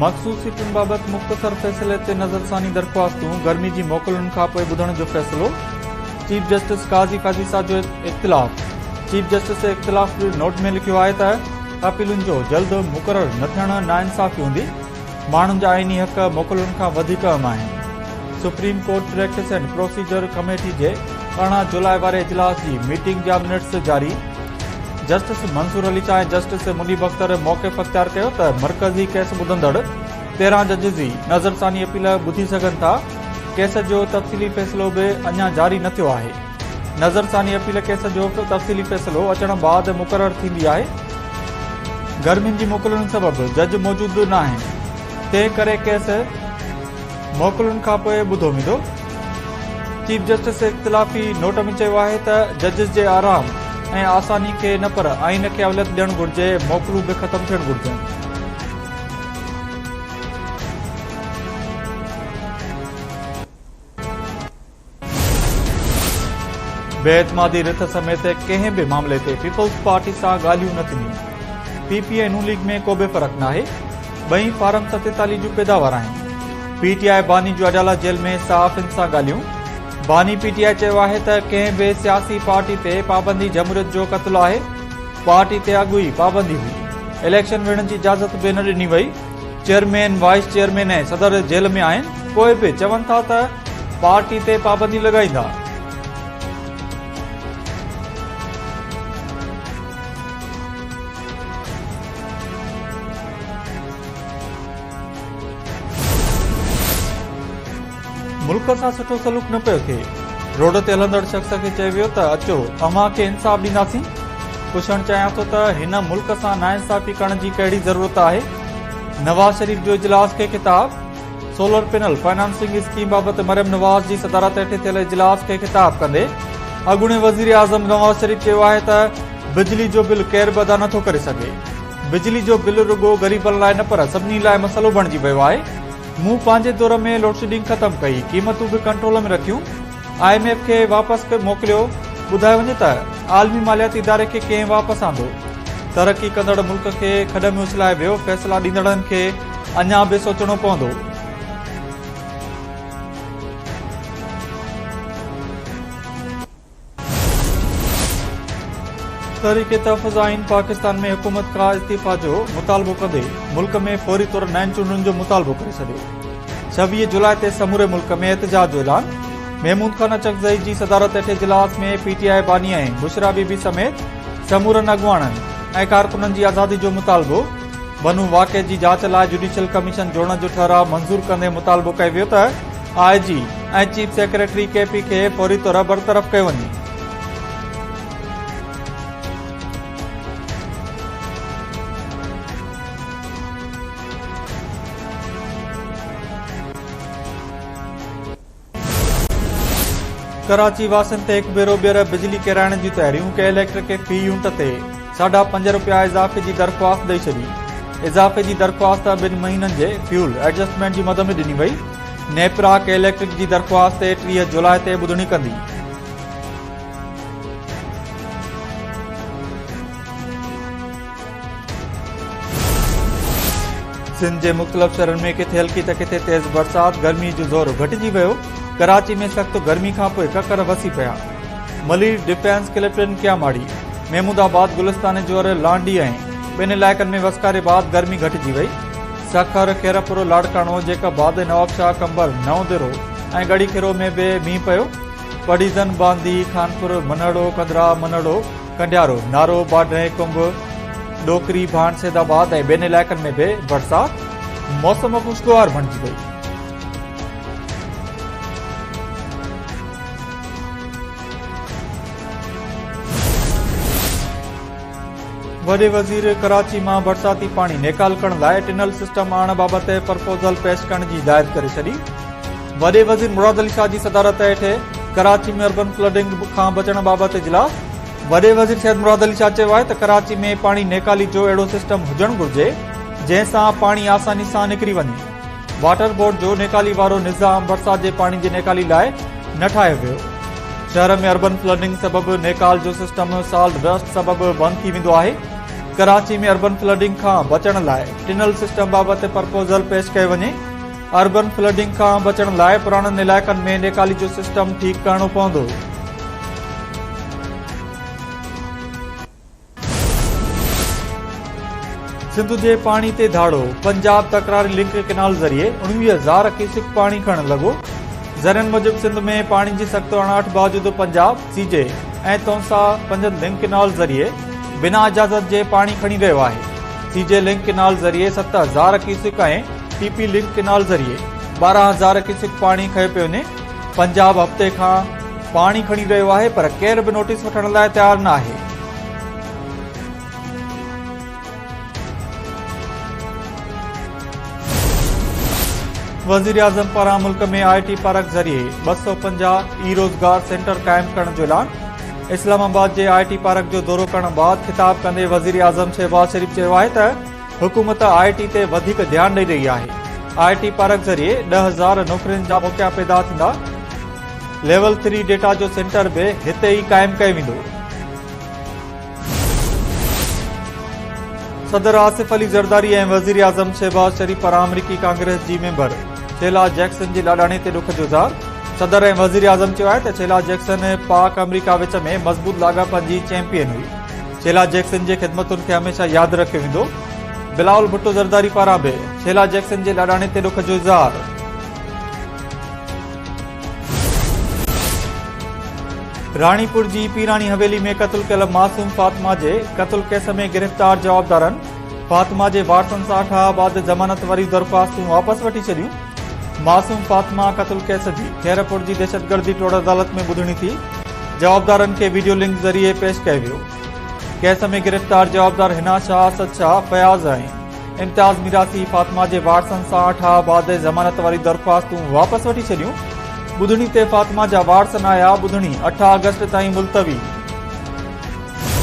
मखसूस सीटुनि बाबति मुख़्तसर फ़ैसिले ते नज़रसानी दरख़्वास्तूं गर्मी जी मोकलुनि खां पोइ ॿुधण जो फ़ैसिलो। चीफ जस्टिस काज़ी फ़ाज़ी साहब जो इख़्तिलाफ़। चीफ जस्टिस इख़्तिलाफ़ नोट में लिखियो आहे त अपीलुनि जो जल्द मुक़रर न थियण नाइंसाफ़ी हूंदी। माण्हुनि जा आइनी हक़ मोकलुनि खां वधीक अहम आहिनि। Supreme Court practice and procedure committee जे 18 जुलाई वारे इजलास जी मीटिंग जा मिनट्स जारी। जस्टिस मंसूर अली शाह ऐं जस्टिस मुनीब अख्तर मौक़िफ़ अख़्तियार कयो त मरकज़ी केस ॿुधंदड़ 13 जजिस जी नज़रसानी अपील ॿुधी सघनि था। केस जो तफ़सीली फ़ैसिलो बि अञा जारी न थियो आहे। नज़रसानी अपील केस जो तफ़सीली फ़ैसिलो अचण बाद मुक़रर थींदी आहे। गर्मियुनि जी मोकलुनि सबबि जज मौजूदु न आहिनि, तंहिं करे केस मोकलुनि खां पोइ ॿुधो वेंदो। चीफ जस्टिस इख़्तिलाफ़ी नोट में चयो आहे त जजिस जे आराम ऐं आसानी खे न पर आइन खे अवलियत ॾियणु घुर्जे, मोकलूं बि ख़तमु थियणु घुर्जनि। बेएतमादी रिथ समेत कंहिं बि मामले ते पीपल्स पार्टी सां ॻाल्हियूं न थींदियूं। पीपीआई नून लीग में को बि फ़र्क़ु नाहे, ॿई फारम 47 जूं पैदावार आहिनि। पीटीआई बानी जूं अडाला जेल में सहाफ़ियुनि सां ॻाल्हियूं। बानी पीटीआई चयो आहे त कंहिं बि सियासी पार्टी ते पाबंदी जमहूरियत जो क़त्ल आहे। पार्टी ते अॻु ई पाबंदी हुई। इलेक्शन विढ़ण जी इजाज़त बि न ॾिनी वई। चेयरमैन, वाइस चेयरमैन ऐं सदर जेल में आहिनि। पोइ बि चवनि था त पार्टी ते पाबंदी लॻाईंदा। मुल्क सां सुठो सलूक न पियो थिए। रोड ते हलंदड़ शख़्स खे चयो वियो त अचो अव्हां खे इंसाफ़ ॾींदासीं। पुछणु चाहियां थो त हिन मुल्क सां नाइंसाफ़ी करण जी कहिड़ी ज़रूरत आहे। नवाज़ शरीफ़ जो इजलास खे ख़िताब। सोलर पैनल फाइनेंसिंग स्कीम बाबति मरियम नवाज़ जी सदारत हेठि थियल इजलास खे ख़िताब कंदे अॻूणे वज़ीर आज़म नवाज़ शरीफ़ चयो आहे त बिजली जो बिल केरु बि अदा नथो करे सघे। बिजली जो बिल रुॻो ग़रीबनि लाइ न पर सभिनी लाइ मसइलो बणिजी वियो आहे। मूं पंहिंजे दौर में लोडशेडिंग ख़तमु कई, क़ीमतूं बि कंट्रोल में रखियूं। IMF खे वापसि मोकिलियो। ॿुधायो वञे त आलमी मालियाती इदारे खे कंहिं वापसि आंदो। तरक़ी कंदड़ मुल्क खे खॾ में उछलाए वियो। फ़ैसिला ॾींदड़नि खे अञा बि सोचणो पवंदो। तहरीक तहफ़्फ़ुज़ आइन पाकिस्तान में हुकूमत खां इस्तीफ़ा जो मुतालबो कंदे मुल्क में फौरी तौर नयनि चूंडुनि जो मुतालबो करे छॾियो। 26 जुलाई ते समूरे मुल्क में एहतजाज जो ऐलान। महमूद खान अचकज़ई जी सदारत हेठि इजलास में पीटीआई बानी ऐं बुशरा बीबी समेत समूरनि अॻुवाणनि ऐं कारकुननि जी आज़ादी जो मुतालबो। बनू वाक़े जी जांच लाइ जुडिशियल कमीशन जोड़ण जो ठहराउ मंज़ूर कंदे मुतालबो कयो वियो त IG ऐं चीफ सेक्रेटरी KP खे फौरी तौर बरतरफ़ कयो वञे। कराची वासियुनि ते हिकु भेरो ॿीहर बिजली किराइण जी तयारियूं। के इलेक्ट्रिक फी यूनिट ते ₹5.5 इज़ाफ़े जी दरख़्वास्त ॾेई छॾी। इज़ाफ़े जी दरख़्वास्त 2 महीननि जे फ्यूल एडजस्टमेंट जी मद में ॾिनी वई। नेपरा के इलेक्ट्रिक जी दरख़्वास्त 30 जुलाई ते ॿुधणी कंदी। सिंध जे मुख़्तलिफ़ शहरनि में किथे हल्की त किथे तेज़ बरसात। गर्मी जो ज़ोर घटिजी वियो। कराची में सख़्त गर्मी खां पोइ ककर वसी पिया। मलीर डिफेंस कलेक्टरनि क्या माड़ी। महमूदाबाद, गुलिस्तान जोर, लांडी ऐं ॿिनि इलाइक़नि में वसकारे बाद गर्मी घटिजी वई। सखर, खेरपुर, लाड़काणो, जेकाबाद, नवाबशाह, कंबर, नवदेरो ऐं गढ़ीखेरो में बि मींहुं पियो। पड़ीज़न, बांदी, खानपुर, मनड़ो, कंदरा, मनड़ो, कंडियारो, नारो, बाडे, कुंभ, डोकरी, भाण, सैदाबाद ऐं ॿिनि इलाइक़नि में बि बरसात। मौसम खुशगवार बणिजी वई। वॾे वज़ीर कराची मां बरसाती पाणी नेकाल करण लाइ टिनल सिस्टम आणण बाबति प्रपोज़ल पेश करण जी हिदायत करे छॾी। वॾे वज़ीर मुराद अली शाह जी सदारत हेठि कराची में अर्बन फ्लडिंग खां बचण बाबति इजलास। वॾे वज़ीर शहद मुराद अली शाह चयो आहे त कराची में पाणी नेकाली जो अहिड़ो सिस्टम हुजणु घुर्जे जंहिं सां पाणी आसानी सां निकिरी वञे। वाटर बोर्ड जो नेकाली वारो निज़ाम बरसात जे पाणी जी नेकाली लाइ न ठाहियो वियो। शहर में अर्बन फ्लडिंग सबबि नेकाल जो सिस्टम साल्ट डस्ट सबबि बंदि थी वेंदो आहे। कराची में अर्बन फ्लडिंग खां बचण लाइ टिनल सिस्टम बाबति प्रपोजल पेश कयो वञे। अर्बन फ्लडिंग खां बचण लाइ पुराणनि इलाइक़नि में नेकाली जो सिस्टम ठीकु करणो पवंदो। सिंध जे पाणी ते धाड़ो, पंजाब तकरारी लिंक केनाल ज़रिए 19,000 क्यूसेक पाणी खणण लॻो। ज़रियनि मूजिब सिंध में पाणी जी सख़्त अणाहठ बावजूद पंजाब सीजे ऐं तौसा 5 लिंक केनाल ज़रिए बिना इजाज़त जे पाणी खणी रहियो आहे। सीजे लिंक केनाल ज़रिए 7,000 क्यूसेक ऐं टीपी लिंक केनाल ज़रिए 12,000 क्यूसेक पाणी खयो पियो वञे। पंजाब हफ़्ते खां पाणी खणी रहियो आहे, पर केर बि नोटिस वठण लाइ तयार न आहे। वज़ीर आज़म पारां मुल्क में IT पार्क ज़रिए 250 ई रोज़गार सेंटर क़ाइम करण जो ऐलान। इस्लामाबाद जे IT पार्क जो दौरो करण बाद ख़िताब कंदे वज़ीर आज़म शहबाज शरीफ़ चयो आहे त हुकूमत IT ते वधीक ध्यानु ॾेई रही आहे। IT पार्क ज़रिए 10,000 नौकरियुनि जा मौक़ा पैदा थींदा। लेवल 3 डेटा जो सेंटर बि हिते ई क़ाइम कयो वेंदो। सदर आसिफ अली ज़रदारी ऐं वज़ीर आज़म शहबाज शरीफ़ पारां अमरीकी कांग्रेस जी मेंबर शेला जैक्सन जे लाॾाणे ते ॾुख जो इज़हार। सदर ऐं वज़ीर आज़म चयो आहे त शेला जैक्सन पाक अमरीका विच में मज़बूत लाॻापनि जी चैंपियन हुई। शेला जैक्सन जे ख़िदमतुनि खे हमेशह यादि रखियो वेंदो। बिलावल भुट्टो ज़रदारी पारां बि शेला जैक्सन जे लाॾाणे ते ॾुख जो इज़हार। राणीपुर जी पीरानी हवेली में क़त्ल कयल मासूम फातिमा जे क़त्ल केस में गिरफ़्तार जवाबदारनि फातिमा जे वारसनि सां ठाहबाद ज़मानत वारी दरख़्वास्तूं वापसि वठी छॾियूं। मासूम फातिमा क़त्ल केस जी खैरपुर जी दहशतगर्दी टोड़ अदालत में ॿुधणी थी। जवाबदारनि खे वीडियो लिंक ज़रिए पेश कयो वियो। केस में गिरफ़्तार जवाबदार हिना शाह, असद शाह, फयाज़ ऐं इम्तियाज़ मिरासी फातिमा जे वारसनि सां ठाहबाद ज़मानत वारी दरख़्वास्तूं वापसि वठी छॾियूं। ॿुधणी ते फातिमा जा वारस न आया। ॿुधणी 8 अगस्त ताईं मुलतवी।